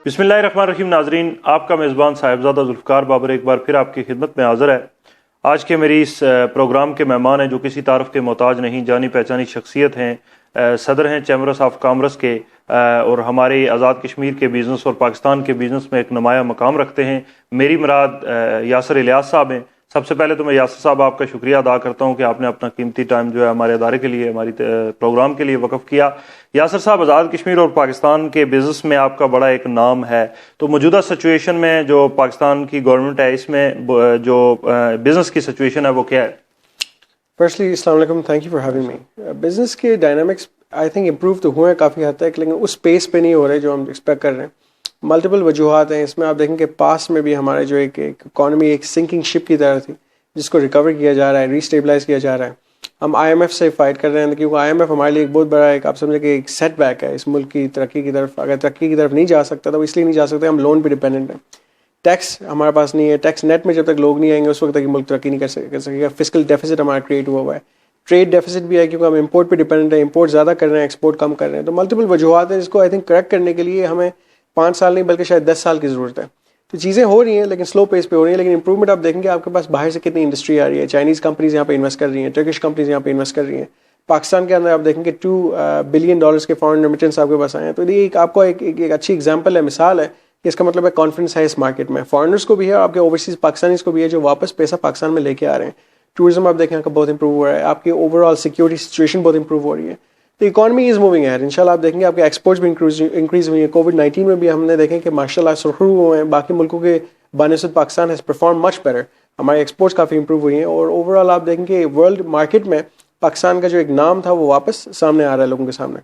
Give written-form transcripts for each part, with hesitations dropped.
بسم اللہ الرحمن الرحیم. ناظرین، آپ کا میزبان صاحبزادہ ذوالفقار بابر ایک بار پھر آپ کی خدمت میں حاضر ہے. آج کے میری اس پروگرام کے مہمان ہیں جو کسی تعارف کے محتاج نہیں، جانی پہچانی شخصیت ہیں، صدر ہیں چیمبرز آف کامرس کے، اور ہمارے آزاد کشمیر کے بزنس اور پاکستان کے بزنس میں ایک نمایاں مقام رکھتے ہیں. میری مراد یاسر الیاس صاحب ہیں. سب سے پہلے تو میں یاسر صاحب آپ کا شکریہ ادا کرتا ہوں کہ آپ نے اپنا قیمتی ٹائم جو ہے ہمارے ادارے کے لیے، ہماری پروگرام کے لیے وقف کیا. یاسر صاحب، آزاد کشمیر اور پاکستان کے بزنس میں آپ کا بڑا ایک نام ہے، تو موجودہ سچویشن میں جو پاکستان کی گورنمنٹ ہے، اس میں جو بزنس کی سچویشن ہے وہ کیا ہے؟ فرسٹلی السلام علیکم، thank you for having me. Business کے ڈائنامکس آئی تھنک امپروو تو ہوئے ہیں کافی حد تک، لیکن اس پیس پہ نہیں ہو رہے جو ہم ایکسپیکٹ کر رہے ہیں. ملٹیپل وجوہات ہیں اس میں. آپ دیکھیں کہ پاس میں بھی ہمارے جو ایک اکانومی ایک سنکنگ شپ کی طرح تھی، جس کو ریکور کیا جا رہا ہے، ری اسٹیبلائز کیا جا رہا ہے. ہم آئی ایم ایف سے فائٹ کر رہے ہیں کیونکہ آئی ایم ایف ہمارے لیے ایک بہت بڑا ایک، آپ سمجھیں کہ ایک سیٹ بیک ہے اس ملک کی ترقی کی طرف. اگر ترقی کی طرف نہیں جا سکتا تو اس لیے نہیں جا سکتے، ہم لون پہ ڈپینڈنٹ ہیں. ٹیکس ہمارے پاس نہیں ہے، ٹیکس نیٹ میں جب تک لوگ نہیں آئیں گے اس وقت تک ملک ترقی نہیں کر سکے گا. فسکل ڈیفیسٹ ہمارا کریٹ ہوا ہے. ٹریڈ ڈیفیسٹ بھی ہے کیونکہ ہم امپورٹ پہ ڈپینڈنٹ ہیں، امپورٹ زیادہ کر رہے ہیں، ایکسپورٹ کم کر رہے ہیں. تو ملٹیپل وجوہات ہیں جس کو آئی تھنک کریکٹ کرنے کے لیے ہمیں 5 سال نہیں بلکہ شاید 10 سال کی ضرورت ہے. تو چیزیں ہو رہی ہیں لیکن سلو پیس پہ ہو رہی ہیں. لیکن امپروومنٹ آپ دیکھیں گے آپ کے پاس باہر سے کتنی انڈسٹری آ رہی ہے. چائنیز کمپنیز یہاں پہ انویسٹ کر رہی ہیں، ٹرکش کمپنیز یہاں پہ انویسٹ کر رہی ہیں. پاکستان کے اندر آپ دیکھیں کہ $2 بلین کے فارن ریمیٹنس آپ کے پاس آئے ہیں. تو یہ آپ کو ایک اچھی ایگزامپل ہے، مثال ہے کہ اس کا مطلب ہے کانفیڈنس ہے اس مارکیٹ میں. فارنرس کو بھی ہے، آپ کے اوورسیز پاکستانیز کو بھی ہے جو واپس پیسہ پاکستان میں لے کے آ رہے ہیں. ٹورزم آپ دیکھیں آپ کا بہت امپروو ہو رہا ہے. آپ کی اوور آل سیکورٹی سچویشن بہت امپروو ہو رہی ہے. تو اکانومی از موونگ ہے. انشاءاللہ آپ دیکھیں گے آپ کے ایکسپورٹس بھی انکریز ہوئی ہیں. کووڈ-19 میں بھی ہم نے دیکھیں کہ ماشاء اللہ سرخرو ہوئے ہیں. باقی ملکوں کے بنسبت Pakistan has perform much better. ہمارے ایکسپورٹس کافی امپروو ہوئی ہیں اور اوور آل آپ دیکھیں کہ ورلڈ مارکیٹ میں پاکستان کا جو ایک نام تھا وہ واپس سامنے آ رہا ہے لوگوں کے سامنے.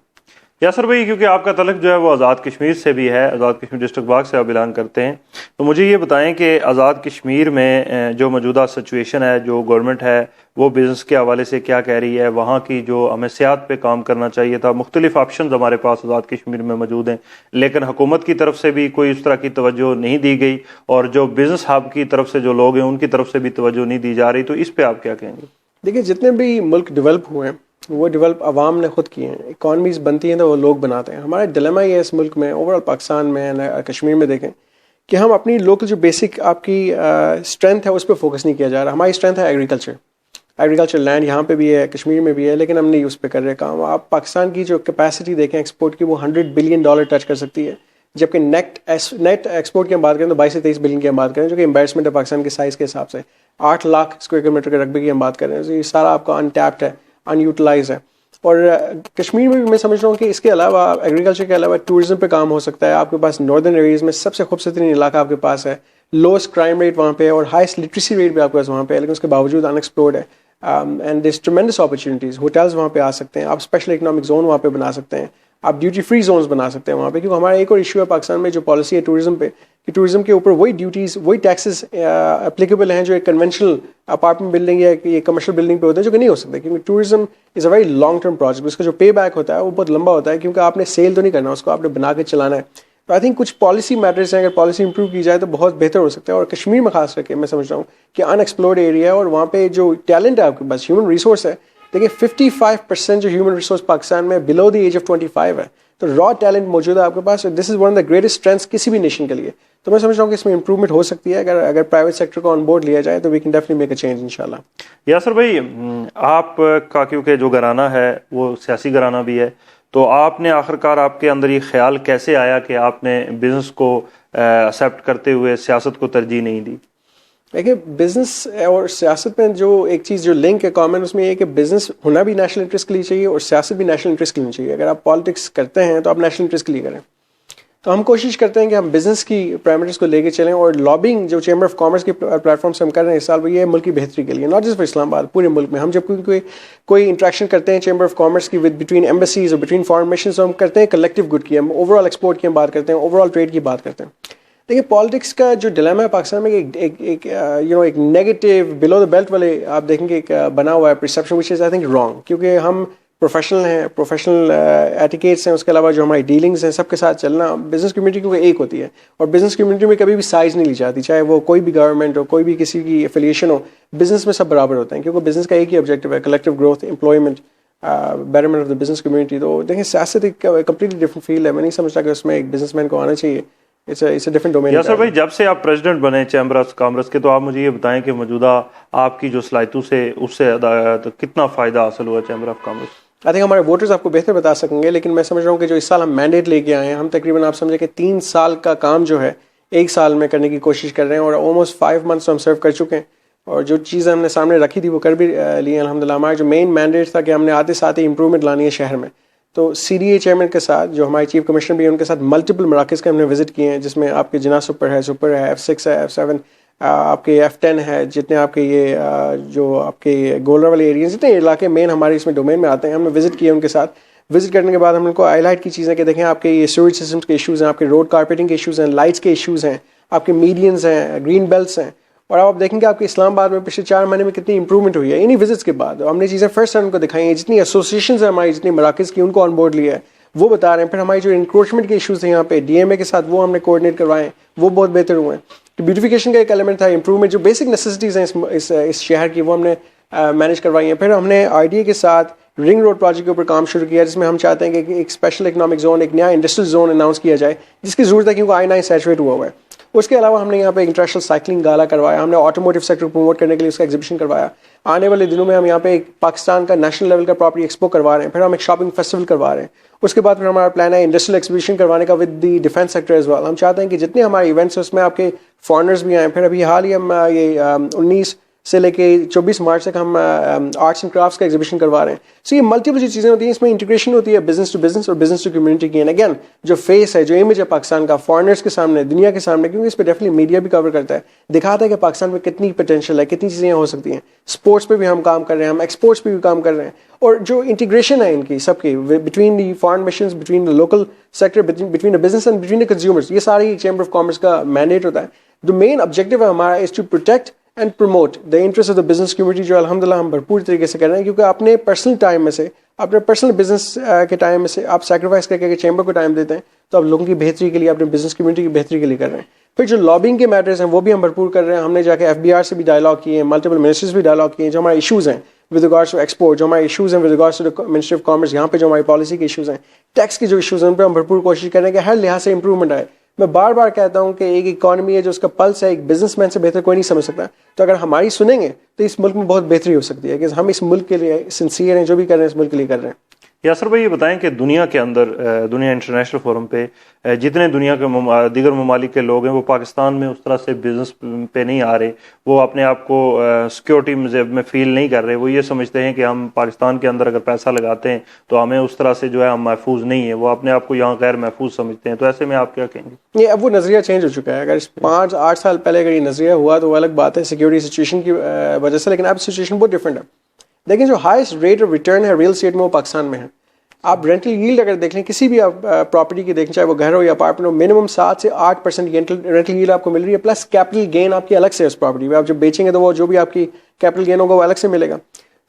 یاسر بھائی، کیونکہ آپ کا تعلق جو ہے وہ آزاد کشمیر سے بھی ہے، آزاد کشمیر ڈسٹرکٹ باغ سے آپ بلانگ کرتے ہیں، تو مجھے یہ بتائیں کہ آزاد کشمیر میں جو موجودہ سچویشن ہے، جو گورنمنٹ ہے وہ بزنس کے حوالے سے کیا کہہ رہی ہے؟ وہاں کی جو ہمیں سیاحت پہ کام کرنا چاہیے تھا، مختلف آپشنز ہمارے پاس آزاد کشمیر میں موجود ہیں، لیکن حکومت کی طرف سے بھی کوئی اس طرح کی توجہ نہیں دی گئی، اور جو بزنس ہب کی طرف سے جو لوگ ہیں ان کی طرف سے بھی توجہ نہیں دی جا رہی. تو اس پہ آپ کیا کہیں گے؟ دیکھیے، جتنے بھی ملک ڈیولپ ہوئے ہیں وہ ڈیولپ عوام نے خود کیے ہیں. اکانومیز بنتی ہیں تو وہ لوگ بناتے ہیں. ہمارا ڈیلیما یہ ہے اس ملک میں، اوور آل پاکستان میں، کشمیر میں دیکھیں کہ ہم اپنی لوکل جو بیسک آپ کی اسٹرینتھ ہے اس پہ فوکس نہیں کیا جا رہا. ہماری اسٹرینتھ ہے ایگریکلچر لینڈ یہاں پہ بھی ہے، کشمیر میں بھی ہے، لیکن ہم نہیں اس پہ کر رہے کام. آپ پاکستان کی جو کیپیسٹی دیکھیں ایکسپورٹ کی، وہ $100 بلین ٹچ کر سکتی ہے، جبکہ نیٹ ایکسپورٹ کی ہم بات کریں تو 22 سے 23 بلین کی ہم بات کریں، جو کہ امبیرسمنٹ ہے پاکستان کے سائز کے حساب سے. 8 لاکھ اسکوائر کلو میٹر کے رقبے کی ہم بات کر رہے ہیں. تو یہ سارا آپ کا انٹیپڈ ہے، ان یوٹیلائز ہے. اور کشمیر میں بھی میں سمجھ رہا ہوں کہ اس کے علاوہ ایگریکلچر کے علاوہ ٹورزم پہ کام ہو سکتا ہے. آپ کے پاس ناردرن ایریاز میں سب سے خوبصورت علاقہ آپ کے پاس ہے، لوسٹ کرائم ریٹ وہاں پہ اور ہائیسٹ لٹریسی ریٹ بھی آپ کے پاس وہاں پہ ہے، لیکن اس کے باوجود ان ایکسپلورڈ ہے. And this tremendous opportunities. Hotels وہاں پہ آ سکتے ہیں، آپ اسپیشل اکنامک زون وہاں پہ بنا سکتے ہیں، آپ ڈیوٹی فری زونز بنا سکتے ہیں وہاں پہ. کیونکہ ہمارا ایک اور ایشو ہے پاکستان میں جو پالیسی ہے ٹورزم پہ، کہ ٹورزم کے اوپر وہی ڈیوٹیز وہی ٹیکسز اپلیکیبل ہیں جو ایک کنونشنل اپارٹمنٹ بلڈنگ یا یہ کمرشل بلڈنگ پہ ہوتے ہیں، جو کہ نہیں ہو سکتے. کیونکہ tourism is a very long term project. اس کا جو پے بیک ہوتا ہے وہ بہت لمبا ہوتا ہے، کیونکہ آپ نے سیل تو نہیں کرنا اس کو، آپ نے بنا کے چلانا ہے. تو آئی تھنک کچھ پالیسی میٹرز ہیں، اگر پالیسی امپروو کی جائے تو بہت بہتر ہو سکتا ہے. اور کشمیر میں خاص کر کے میں سمجھ رہا ہوں کہ ان ایکسپلورڈ ایریا ہے اور وہاں پہ جو ٹیلنٹ ہے آپ کے پاس، ہیومن ریسورس ہے. دیکھیے 55% جو ہیومن ریسورس پاکستان میں بلو دی ایج آف 25 ہے. تو را ٹیلنٹ موجود ہے آپ کے پاس. This is one of the greatest strengths کسی بھی نیشن کے لیے. تو میں سمجھ رہا ہوں کہ اس میں امپروومنٹ ہو سکتی ہے اگر پرائیویٹ سیکٹر کو آن بورڈ لیا جائے تو we can definitely make a change انشاءاللہ. یاسر بھائی، آپ کا کیونکہ جو گھرانہ ہے وہ سیاسی گھرانہ بھی ہے، تو آپ نے آخرکار آپ کے اندر یہ خیال کیسے آیا کہ آپ نے بزنس کو ایکسیپٹ کرتے ہوئے سیاست کو ترجیح نہیں دی؟ دیکھیے، بزنس اور سیاست میں جو ایک چیز جو لنک ہے کامن، اس میں یہ ہے کہ بزنس ہونا بھی نیشنل انٹرسٹ کے لیے چاہیے اور سیاست بھی نیشنل انٹرسٹ کے لیے چاہیے. اگر آپ پالیٹکس کرتے ہیں تو آپ نیشنل انٹرسٹ کے لیے کریں. تو ہم کوشش کرتے ہیں کہ ہم بزنس کی پرائمریز کو لے کے چلیں، اور لابنگ جو چیمبر آف کامرس کی پلیٹ فارم سے ہم کر رہے ہیں اس سال، وہ یہ ہے ملک کی بہتری کے لیے، ناٹ جسٹ فار اسلام آباد، پورے ملک میں. ہم جب کوئی انٹریکشن کرتے ہیں چیمبر آف کامرس کی بٹوین ایمبیسیز اور بٹوین فارن مشنز، ہم کرتے ہیں کلیکٹیو گڈ کی، ہم اوور آل ایکسپورٹ کی ہم بات کرتے ہیں، اوور آل ٹریڈ کی بات کرتے ہیں. دیکھیے، پالیٹکس کا جو ڈیلیما ہے پاکستان میں، ایک نیگیٹو بلو دا بیلٹ والے آپ دیکھیں گے ایک بنا ہوا ہے perception, which is I think wrong. کیونکہ ہم پروفیشنل ہیں، پروفیشنل ایٹیکیٹس ہیں، اس کے علاوہ جو ہماری ڈیلنگس ہیں، سب کے ساتھ چلنا. بزنس کمیونٹی کیونکہ ایک ہوتی ہے، اور بزنس کمیونٹی میں کبھی بھی سائز نہیں لی جاتی، چاہے وہ کوئی بھی گورنمنٹ ہو، کوئی بھی کسی کی ایفیلیشن ہو. بزنس میں سب برابر ہوتے ہیں، کیونکہ بزنس کا ایک ہی آبجیکٹو ہے، collective growth, employment, betterment of the business community. تو دیکھیں، سیاست ایک کمپلیٹلی ڈفرنٹ فیلڈ ہے. میں نہیں سمجھتا کہ اس میں ایک بزنس مین کو آنا چاہیے. it's a different domain. Yasir بھائی، جب سے آپ پریزیڈنٹ بنے چیمبر آف کامرس کے، تو آپ مجھے یہ بتائیں کہ موجودہ آپ کی جو صلاحیتوں سے اس سے کتنا فائدہ حاصل ہوا chamber of commerce? I think ہمارے ووٹرز آپ کو بہتر بتا سکیں گے، لیکن میں سمجھ رہا ہوں کہ جو اس سال ہم مینڈیٹ لے کے آئے ہیں، ہم تقریباً آپ سمجھیں کہ 3 سال کا کام جو ہے 1 سال میں کرنے کی کوشش کر رہے ہیں، اور آلموسٹ 5 months ہم سرو کر چکے ہیں، اور جو چیزیں ہم نے سامنے رکھی تھی وہ کر بھی لی ہیں الحمدللہ. ہمارا جو مین مینڈیٹ تھا کہ ہم نے آتے ساتھ ہی امپرومنٹ لانی ہے شہر میں، تو سی ڈی اے چیئرمین کے ساتھ جو ہمارے چیف کمشنر بھی ہیں ان کے ساتھ ملٹیپل مراکز کے ہم نے وزٹ کیے ہیں، جس میں آپ کے جناح سپر ہے، سپر ہے، F6 ہے، F7 آپ کے F10 ہے، جتنے آپ کے یہ جو آپ کے گولر والے ایریاز جتنے علاقے مین ہمارے اس میں ڈومین میں آتے ہیں، ہم نے وزٹ کیے ان کے ساتھ. وزٹ کرنے کے بعد ہم ان کو ہائی لائٹ کی چیزیں کہ دیکھیں آپ کے یہ سیوریج سسٹمس کے ایشوز ہیں، آپ کے روڈ کارپیٹنگ کے ایشوز ہیں، لائٹس کے ایشوز ہیں، آپ کے میڈینز ہیں، گرین بیلٹس ہیں، اور آپ دیکھیں گے آپ کے اسلام آباد میں پچھلے 4 مہینے میں کتنی امپرومنٹ ہوئی ہے انہی وزٹس کے بعد. ہم نے چیزیں فرسٹ ہینڈ ان کو دکھائی ہیں، جتنی ایسوسیشنز ہیں ہماری، جتنی مراکز کی، ان کو آن بورڈ لیا ہے، وہ بتا رہے ہیں. پھر ہماری جو انکروچمنٹ کے ایشوز تھے یہاں پہ ڈی ایم اے کے ساتھ، وہ ہم نے کوآرڈینیٹ کروائے ہیں، وہ بہت بہتر ہوئے ہیں. بیوٹیفیکیشن کا ایک ایلیمنٹ تھا، امپرومنٹ جو بیسک نیسیسٹیز ہیں اس شہر کی، وہ ہم نے مینیج کروائی ہیں. پھر ہم نے آئی ڈی اے کے ساتھ رنگ روڈ پروجیکٹ کے اوپر کام شروع کیا، جس میں ہم چاہتے ہیں کہ ایک اسپیشل اکنامک زون، ایک نیا انڈسٹریل زون اناؤنس کیا جائے، جس کی ضرورت ہے کیونکہ I-9 سیچوریٹ ہوا ہے. اس کے علاوہ ہم نے یہاں پہ انٹرنیشنل سائیکلنگ گالا کروایا، ہم نے آٹوموٹیو سیکٹر کو پروموٹ کرنے کے لیے اس کا ایگزیبیشن کروایا. آنے والے دنوں میں ہم یہاں پہ ایک پاکستان کا نیشنل لیول کا پراپرٹی ایکسپو کروا رہے ہیں. پھر ہم ایک شاپنگ فیسٹیول کروا رہے ہیں. اس کے بعد پھر ہمارا پلان ہے انڈسٹریل ایکزیبیشن کروانے کا with the defence sector as well. ہم چاہتے ہیں کہ جتنے ہمارے ایونٹس ہیں اس میں آپ کے فارنرز بھی آئیں. پھر ابھی حال ہی ہم یہ 19 سے لے کے 24 مارچ تک ہم آرٹس اینڈ کرافٹس کا ایگزیبیشن کروا رہے ہیں. سو یہ ملٹیپل جو چیزیں ہوتی ہیں، اس میں انٹیگریشن ہوتی ہے بزنس ٹو بزنس اور بزنس ٹو کمیونٹی کی. اینڈ اگین جو فیس ہے، جو امیج ہے پاکستان کا فارنرز کے سامنے، دنیا کے سامنے، کیونکہ اس پہ ڈیفینیٹلی میڈیا بھی کور کرتا ہے، دکھاتا ہے کہ پاکستان میں کتنی پوٹینشیل ہے، کتنی چیزیں ہو سکتی ہیں. اسپورٹس پہ بھی ہم کام کر رہے ہیں، ہم ایکسپورٹس پہ بھی کام کر رہے ہیں، اور جو انٹیگریشن ہے ان کی سب کی between the foreign missions, between the local sector, between the business and between the consumers, یہ ساری چیمبر آف کامرس کا مینڈیٹ ہوتا ہے. جو مین آبجیکٹیو ہے ہمارا is to protect and promote the interest of the business community, جو الحمدللہ ہم بھرپور طریقے سے کر رہے ہیں. کیونکہ اپنے پرسنل ٹائم میں سے، اپنے پرسنل بزنس کے ٹائم میں سے آپ سیکریفائس کر کے چیمبر کو ٹائم دیتے ہیں، تو آپ لوگوں کی بہتری کے لیے، اپنے بزنس کمیونٹی کی بہتری کے لیے کر رہے ہیں. پھر جو لابنگ کے میٹرز ہیں وہ بھی ہم بھرپور کر رہے ہیں. ہم نے جا کے FBR سے بھی ڈائلاگ کیے ہیں، ملٹیپل منسٹرز بھی ڈائلاگ کیے ہیں. جو ہمارے ایشوز ہیں ود ریگارڈس ٹو ایکسپورٹ، جو ہمارے ایشوز ہیں with regards to ministry of commerce, یہاں پہ جو ہماری پالیسی کے ایشوز ہیں، ٹیکس کے جو ایشوز ہیں، ان پہ ہم بھرپور کوشش کر رہے ہیں کہ ہر لحاظ سے امپروومنٹ آئے. میں بار بار کہتا ہوں کہ ایک اکانومی ہے جو اس کا پلس ہے، ایک بزنس مین سے بہتر کوئی نہیں سمجھ سکتا. تو اگر ہماری سنیں گے تو اس ملک میں بہت بہتری ہو سکتی ہے، کہ ہم اس ملک کے لیے سنسیئر ہیں، جو بھی کر رہے ہیں اس ملک کے لیے کر رہے ہیں. یاسر بھائی، یہ بتائیں کہ دنیا کے اندر، دنیا انٹرنیشنل فورم پہ جتنے دنیا کے دیگر ممالک کے لوگ ہیں، وہ پاکستان میں اس طرح سے بزنس پہ نہیں آ رہے، وہ اپنے آپ کو سیکورٹی میں فیل نہیں کر رہے. وہ یہ سمجھتے ہیں کہ ہم پاکستان کے اندر اگر پیسہ لگاتے ہیں تو ہمیں اس طرح سے جو ہے ہم محفوظ نہیں ہیں، وہ اپنے آپ کو یہاں غیر محفوظ سمجھتے ہیں. تو ایسے میں آپ کیا کہیں گے؟ یہ اب وہ نظریہ چینج ہو چکا ہے. اگر 5-8 سال پہلے اگر یہ نظریہ ہوا تو وہ الگ بات ہے سیکورٹی سچویشن کی وجہ سے، لیکن اب سچویشن بہت ڈفرینٹ ہے. لیکن جو ہائیسٹ ریٹ آف ریٹرن ہے ریئل اسٹیٹ میں، وہ پاکستان میں ہے. آپ رینٹل ییلڈ اگر دیکھ لیں کسی بھی آپ پراپرٹی کی دیکھیں، چاہے وہ گھر ہو یا اپارٹمنٹ ہو، منیمم 7 سے 8% رینٹل ییلڈ آپ کو مل رہی ہے، پلس کیپٹل گین آپ کی الگ سے اس پراپرٹی میں. آپ جب بیچیں گے تو وہ جو بھی آپ کی کیپٹل گین ہوگا وہ الگ سے ملے گا.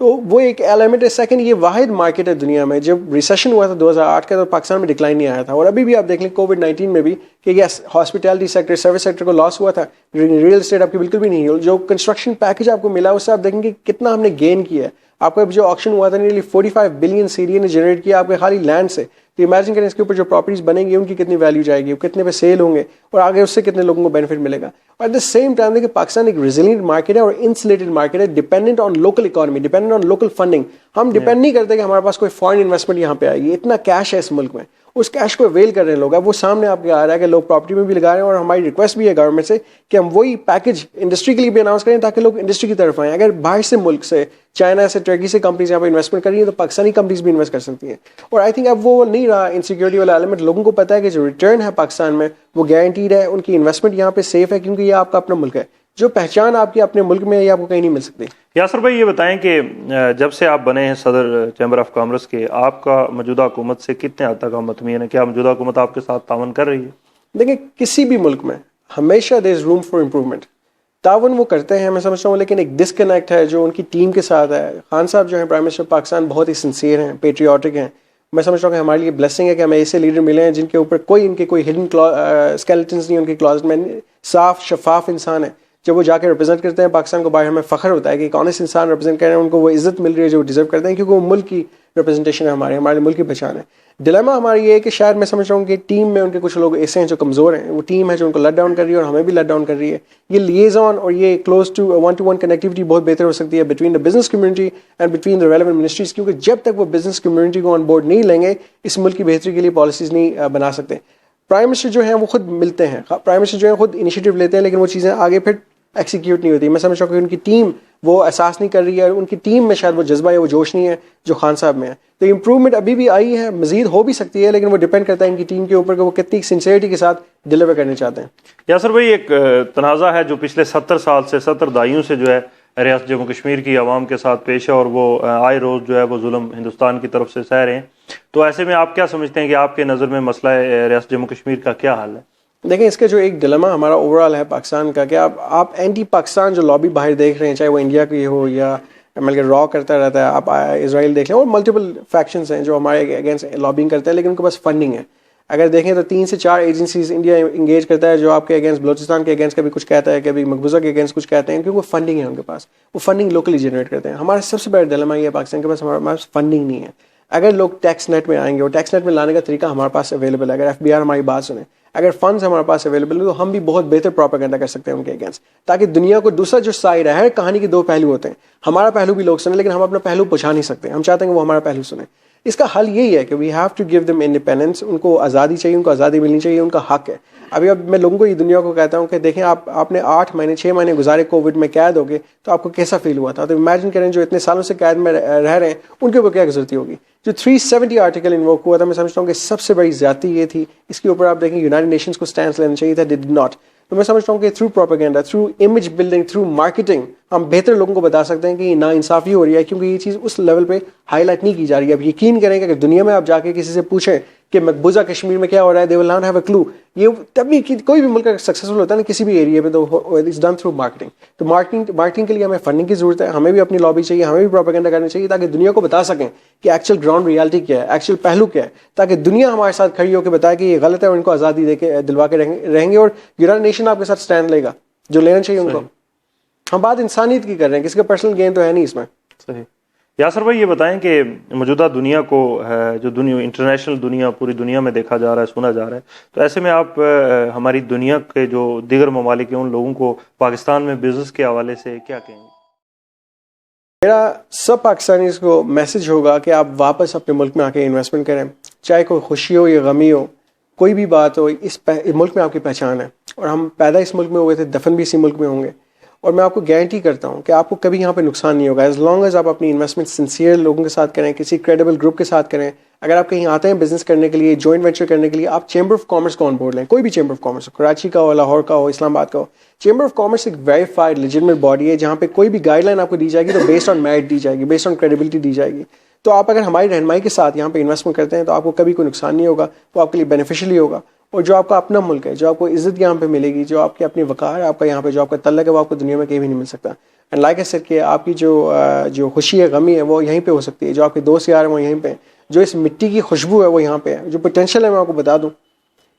تو وہ ایک ایلیمنٹ ہے. سیکنڈ، یہ واحد مارکیٹ ہے دنیا میں. جب ریسیشن ہوا تھا 2008 کا، تو پاکستان میں ڈکلائن نہیں آیا تھا. اور ابھی بھی آپ دیکھ لیں کووڈ-19 میں بھی کہ یس ہاسپٹیلٹی سیکٹر، سروس سیکٹر کو لاس ہوا تھا، ریئل اسٹیٹ آپ کی بالکل بھی نہیں ہے. جو کنسٹرکشن پیکج آپ کو ملا اس سے آپ دیکھیں گے کتنا ہم نے گین کیا ہے. آپ کا جو آکشن ہوا تھا نیرلی 45 بلین سیری نے جنریٹ کیا آپ کے خالی لینڈ سے. تو امیجن کریں اس کے اوپر جو پراپرٹیز بنیں گی ان کی کتنی ویلیو جائے گی، کتنے پہ سیل ہوں گے، اور آگے اس سے کتنے لوگوں کو بینیفٹ ملے گا. اور ایٹ دا سیم ٹائم دیکھیں پاکستان ایک ریزیلینٹ مارکیٹ ہے اور انسولیٹڈ مارکیٹ ہے، dependent on local economy, dependent on local funding. ہم ڈیپینڈ نہیں کرتے کہ ہمارے پاس کوئی فارن انویسٹمنٹ یہاں پہ آئے گی. اتنا کیش ہے اس ملک میں، اس کیش کو اویل کر رہے ہیں لوگ. اب وہ سامنے آپ کے آ رہا ہے کہ لوگ پراپرٹی میں بھی لگا رہے ہیں. اور ہماری ریکویسٹ بھی ہے گورنمنٹ سے کہ ہم وہی پیکج انڈسٹری کے لیے بھی اناؤنس کریں تاکہ لوگ انڈسٹری کی طرف آئیں. اگر باہر سے ملک سے، چائنا سے، ٹرکی سے کمپنیز یہاں پہ انویسٹمنٹ کر رہی ہیں تو پاکستانی کمپنیز بھی انویسٹ کر سکتی ہیں. اور آئی تھنک اب وہ نہیں رہا انسیکیورٹی والا ایلیمنٹ. لوگوں کو پتہ ہے کہ جو ریٹرن ہے پاکستان میں وہ گارنٹیڈ ہے، ان کی انویسٹمنٹ یہاں پہ سیف ہے، کیونکہ یہ آپ کا اپنا ملک ہے. جو پہچان آپ کی اپنے ملک میں ہے یہ آپ کو کہیں نہیں مل سکتی. یاسر بھائی، یہ بتائیں کہ جب سے آپ بنے ہیں صدر چیمبر آف کامرس کے، آپ کا موجودہ حکومت سے کتنے حد تک آپ مطمئن ہیں؟ کیا موجودہ حکومت آپ کے ساتھ تعاون کر رہی ہے؟ دیکھیں کسی بھی ملک میں ہمیشہ دیر از روم فار امپروومنٹ. تعاون وہ کرتے ہیں میں سمجھتا ہوں، لیکن ایک ڈسکنیکٹ ہے جو ان کی ٹیم کے ساتھ ہے. خان صاحب جو ہیں پرائم منسٹر پاکستان بہت ہی سنسیئر ہیں، پیٹریوٹک ہیں. میں سمجھتا ہوں کہ ہمارے لیے بلیسنگ ہے کہ ہمیں ایسے لیڈر ملے ہیں جن کے اوپر کوئی ان کے کوئی ہڈن اسکیلیٹنس نہیں، ان کے کلازٹ میں صاف شفاف انسان ہے جب وہ جا کے ریپرزینٹ کرتے ہیں پاکستان کو باہر, ہمیں فخر ہوتا ہے کہ ایک آنیسٹ انسان ریپرزینٹ کر رہے ہیں, ان کو وہ عزت مل رہی ہے جو وہ ڈیزرو کرتے ہیں, کیونکہ وہ ملک کی ریپرزنٹیشن ہے, ہمارے ملک کی پہچان ہے. ڈیلیما ہماری یہ ہے کہ شاید میں سمجھ رہا ہوں کہ ٹیم میں ان کے کچھ لوگ ایسے ہیں جو کمزور ہیں, وہ ٹیم ہے جو ان کو لیٹ ڈاؤن کر رہی ہے اور ہمیں بھی لیٹ ڈاؤن کر رہی ہے. یہ لیزون اور یہ کلوز ٹو ون کنیکٹیوٹی بہت بہتر ہو سکتی ہے between the business community and between the relevant ministries, کیونکہ جب تک وہ بزنس کمیونٹی کو آن بورڈ نہیں لیں گے اس ملک کی بہتری کے لیے پالیسیز نہیں بنا سکتے. پرائم منسٹر جو ہیں وہ خود ملتے ہیں, پرائم منسٹر جو ہیں خود انیشیٹو لیتے ہیں, لیکن وہ چیزیں آگے پھر ایکسیکیوٹ نہیں ہوتی. میں سمجھتا ہوں کہ ان کی ٹیم وہ احساس نہیں کر رہی ہے, ان کی ٹیم میں شاید وہ جذبہ ہے, وہ جوش نہیں ہے جو خان صاحب میں ہے. تو امپروومنٹ ابھی بھی آئی ہے, مزید ہو بھی سکتی ہے, لیکن وہ ڈپینڈ کرتا ہے ان کی ٹیم کے اوپر کہ وہ کتنی سنسیئرٹی کے ساتھ ڈیلیور کرنے چاہتے ہیں. یاسر بھائی, ایک تنازع ہے جو پچھلے 70 سال سے 70 دہائیوں سے جو ہے ریاست جموں کشمیر کی عوام کے ساتھ پیش ہے, اور وہ آئے روز جو ہے وہ ظلم ہندوستان کی طرف سے سہ رہے ہیں. تو ایسے میں آپ کیا سمجھتے ہیں کہ آپ کے نظر میں مسئلہ ریاست جموں کشمیر کا کیا حل ہے؟ دیکھیں, اس کا جو ایک ڈیلیما ہمارا اوور آل ہے پاکستان کا, کہ آپ اینٹی پاکستان جو لابی باہر دیکھ رہے ہیں, چاہے وہ انڈیا کی ہو یا مل کے را کرتا رہتا ہے, آپ اسرائیل دیکھ لیں, اور ملٹیپل فیکشنز ہیں جو ہمارے اگینسٹ لابنگ کرتے ہیں, لیکن ان کے پاس فنڈنگ ہے. اگر دیکھیں تو 3 سے 4 ایجنسیز انڈیا انگیج کرتا ہے جو آپ کے اگینسٹ بلوچستان کے اگینسٹ کبھی کچھ کہتا ہے, کبھی مقبوضہ کے اگینسٹ کچھ کہتے ہیں, کیونکہ وہ فنڈنگ ہے ان کے پاس, وہ فنڈنگ لوکلی جنریٹ کرتے ہیں. ہمارا سب سے بڑا ڈیلیما یہ ہے پاکستان کے پاس, ہمارے پاس فنڈنگ نہیں ہے. اگر لوگ ٹیکس نیٹ میں آئیں گے, اور ٹیکس نیٹ میں لانے کا طریقہ ہمارے پاس اویلیبل ہے, اگر FBR ہماری بات سنیں, اگر فنڈز ہمارے پاس اویلیبل ہیں تو ہم بھی بہت بہتر پروپیگنڈا کر سکتے ہیں ان کے اگینسٹ, تاکہ دنیا کو دوسرا جو سائڈ ہے, ہر کہانی کے 2 پہلو ہوتے ہیں. ہمارا پہلو بھی لوگ سنیں, لیکن ہم اپنا پہلو پہنچا نہیں سکتے, ہم چاہتے ہیں کہ وہ ہمارا پہلو سنیں. اس کا حل یہی ہے کہ we have to give them independence, ان کو آزادی چاہیے, ان کو آزادی ملنی چاہیے, ان کا حق ہے. اب میں لوگوں کو یہ دنیا کو کہتا ہوں کہ دیکھیں, آپ نے 8 مہینے 6 مہینے گزارے کووڈ میں قید ہو گئے, تو آپ کو کیسا فیل ہوا تھا؟ تو امیجن کریں جو اتنے سالوں سے قید میں رہ رہے ہیں ان کے اوپر کیا گزرتی ہوگی. جو 370 آرٹیکل انووک ہوا تھا, میں سمجھتا ہوں کہ سب سے بڑی زیادتی یہ تھی, اس کے اوپر آپ دیکھیں یونائٹڈ نیشنز کو اسٹینڈ لینا چاہیے تھا, ڈڈ ناٹ. تو میں سمجھتا ہوں کہ through propaganda, through image building, through marketing ہم بہتر لوگوں کو بتا سکتے ہیں کہ یہ ناانصافی ہو رہی ہے, کیونکہ یہ چیز اس لیول پہ ہائی لائٹ نہیں کی جا رہی ہے. اب یقین کریں کہ اگر دنیا میں آپ جا کے کسی سے پوچھیں کہ مقبوضہ کشمیر میں کیا ہو رہا ہے, دے ول ناٹ ہیو اے کلو. یہ تبھی کوئی بھی ملک سکسیزفل ہوتا ہے نا کسی بھی ایریا میں, تو اٹس ڈن تھرو مارکیٹنگ. تو مارکیٹنگ کے لیے ہمیں فنڈنگ کی ضرورت ہے, ہمیں بھی اپنی لابی چاہیے, ہمیں بھی پروپیگنڈا کرنا چاہیے, تاکہ دنیا کو بتا سکیں کہ ایکچوئل گراؤنڈ ریالٹی کیا ہے, ایکچوئل پہلو کیا ہے, تاکہ دنیا ہمارے ساتھ کھڑی ہو کے بتائے کہ یہ غلط ہے, اور ان کو آزادی دے کے دلوا کے رہیں گے, اور یونائٹڈ نیشن آپ کے ساتھ اسٹینڈ لے گا جو لینا چاہیے ان کو. ہم بات انسانیت کی کر رہے ہیں, کسی کا پرسنل گین تو ہے نہیں اس میں. صحیح. یاسر بھائی, یہ بتائیں کہ موجودہ دنیا کو جو دنیا انٹرنیشنل دنیا پوری دنیا میں دیکھا جا رہا ہے, سنا جا رہا ہے, تو ایسے میں آپ ہماری دنیا کے جو دیگر ممالک ہیں ان لوگوں کو پاکستان میں بزنس کے حوالے سے کیا کہیں گے؟ میرا سب پاکستانیز کو میسج ہوگا کہ آپ واپس اپنے ملک میں آ کے انویسٹمنٹ کریں, چاہے کوئی خوشی ہو یا غمی ہو, کوئی بھی بات ہو, اس ملک میں آپ کی پہچان ہے, اور ہم پیدا اس ملک میں ہوئے تھے, دفن بھی اسی ملک میں ہوں گے, اور میں آپ کو گارنٹی کرتا ہوں کہ آپ کو کبھی یہاں پہ نقصان نہیں ہوگا, ایز لانگ ایز آپ اپنی انویسٹمنٹ سنسیئر لوگوں کے ساتھ کریں, کسی کریڈیبل گروپ کے ساتھ کریں. اگر آپ کہیں آتے ہیں بزنس کرنے کے لیے, جوائنٹ وینچر کرنے کے لیے, آپ چیمبر آف کامرس کو آن بورڈ لیں, کوئی بھی چیمبر آف کامرس ہو, کراچی کا ہو, لاہور کا ہو, اسلام آباد کا ہو. چیمبر آف کامرس ایک ویریفائڈ لیجٹمیٹ باڈی ہے, جہاں پہ کوئی بھی گائیڈ لائن آپ کو دی جائے گی تو بیسڈ آن میرٹ دی جائے گی, بیسڈ آن کریڈیبلٹی دی جائے گی. تو آپ اگر ہماری رہنمائی کے ساتھ یہاں پہ انویسٹمنٹ کرتے ہیں تو آپ کو کبھی کوئی نقصان نہیں ہوگا, وہ آپ کے لیے بینیفیشلی ہوگا. اور جو آپ کا اپنا ملک ہے, جو آپ کو عزت یہاں پہ ملے گی, جو آپ کی اپنی وقار ہے آپ کا یہاں پہ, جو آپ کا تعلق ہے, وہ آپ کو دنیا میں کہیں بھی نہیں مل سکتا. اینڈ لائک اے سیڈ کہ آپ کی جو خوشی ہے, غمی ہے, وہ یہیں پہ ہو سکتی ہے, جو آپ کے دوست یار ہیں وہ یہیں پہ, جو اس مٹی کی خوشبو ہے وہ یہاں پہ ہے, جو پوٹینشیل ہے. میں آپ کو بتا دوں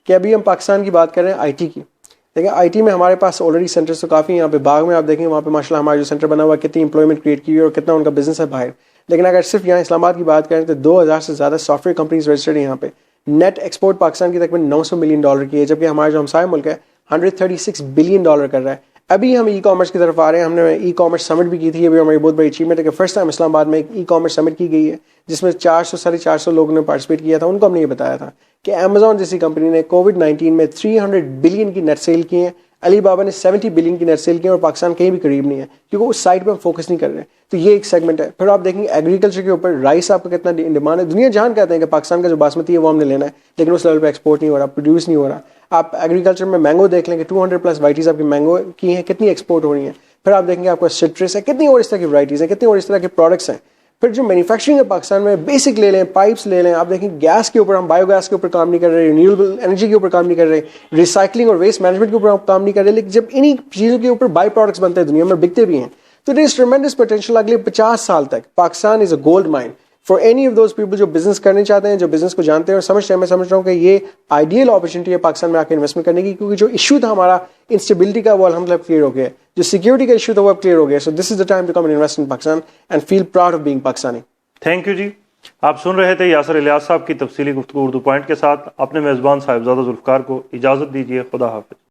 کہ ابھی ہم پاکستان کی بات کر رہے ہیں IT کی. دیکھیں IT میں ہمارے پاس آلریڈی سینٹرز تو کافی ہیں, یہاں پہ باغ میں آپ دیکھیں وہاں پہ ماشاء اللہ ہمارا جو سینٹر بنا ہوا ہے, کتنی امپلائمنٹ کریٹ کی ہوئی ہے, اور کتنا ان کا بزنس ہے باہر. لیکن اگر صرف یہاں اسلام آباد کی بات کریں تو 2000 سے زیادہ سافٹ ویئر کمپنیز رجسٹرڈ ہیں یہاں پہ. نیٹ ایکسپورٹ پاکستان کی تقریباً $900 ملین کی ہے, جبکہ ہمارا جو ہمسائے ملک ہے $136 بلین کر رہا ہے. ابھی ہم E-کامرس کی طرف آ رہے ہیں, ہم نے E-کامرس سمٹ بھی کی تھی, یہ بھی ہماری بہت بڑی اچیومنٹ ہے کہ فرسٹ ٹائم اسلام آباد میں ایک E-کامرس سمٹ کی گئی ہے, جس میں 400-450 لوگوں نے پارٹیسپیٹ کیا تھا. ان کو ہم نے یہ بتایا تھا کہ Amazon جیسی کمپنی نے کووڈ-19 میں 300 بلین کی نیٹ سیل کی ہیں, علی بابا نے 70 بلین کی نیٹ سیل کی ہیں, اور پاکستان کہیں بھی قریب نہیں ہے, کیونکہ اس سائٹ پہ ہم فوکس نہیں کر رہے. تو یہ ایک سیگمنٹ ہے. پھر آپ دیکھیں گے ایگریکلچر کے اوپر, رائس آپ کا کتنا ڈیمانڈ ہے. دنیا جہان کہتے ہیں کہ پاکستان کا جو باسمتی ہے وہ ہم نے لینا ہے, لیکن اس لیول پہ ایکسپورٹ نہیں ہو رہا, پروڈیوس نہیں ہو رہا. آپ ایگریکلچر میں مینگو دیکھ لیں کہ 200+ ورائٹیز آپ کی مینگو کی ہیں, کتنی ایکسپورٹ ہو رہی ہیں. پھر آپ دیکھیں گے آپ کو سٹرس ہے, کتنی اور اس طرح کی ورائٹیز ہیں, کتنی اور اس طرح کے پروڈکٹس ہیں. پھر جو مینوفیکچرنگ ہے پاکستان میں, بیسک لے لیں, پائپس لے لیں. آپ دیکھیں گیس کے اوپر ہم بایو گیس کے اوپر کام نہیں کر رہے, رینیویبل انرجی کے اوپر کام نہیں کر رہے, ریسائکلنگ اور ویسٹ مینجمنٹ کے اوپر ہم کام نہیں کر رہے. لیکن جب انہی چیزوں کے اوپر بائی پروڈکٹس بنتے ہیں دنیا میں, بکتے بھی ہیں, تو دیر از ٹریمینڈس پوٹینشیل. اگلے 50 سال تک Pakistan is a gold mine. For any of those people جو بزنس کرنے چاہتے ہیں, جو بزنس کو جانتے ہیں اور سمجھتے ہیں, میں سمجھتا ہوں کہ یہ آئیڈیل اپرچونیٹی ہے پاکستان میں آ کے انویسٹمنٹ کرنے کی, کیونکہ جو ایشو تھا ہمارا انسٹیبلٹی کا وہ الحمدللہ کلیئر ہو گیا ہے, جو سیکورٹی کا ایشو تھا وہ اب کلیئر ہو گیا. So this is the time to come and invest in Pakistan and feel proud of being Pakistani. Thank you جی. آپ سن رہے تھے یاسر الیاس صاحب کی تفصیلی گفتگو اردو پوائنٹ کے ساتھ. اپنے میزبان صاحبزادہ ذوالفقار کو اجازت دیجیے. خدا حافظ.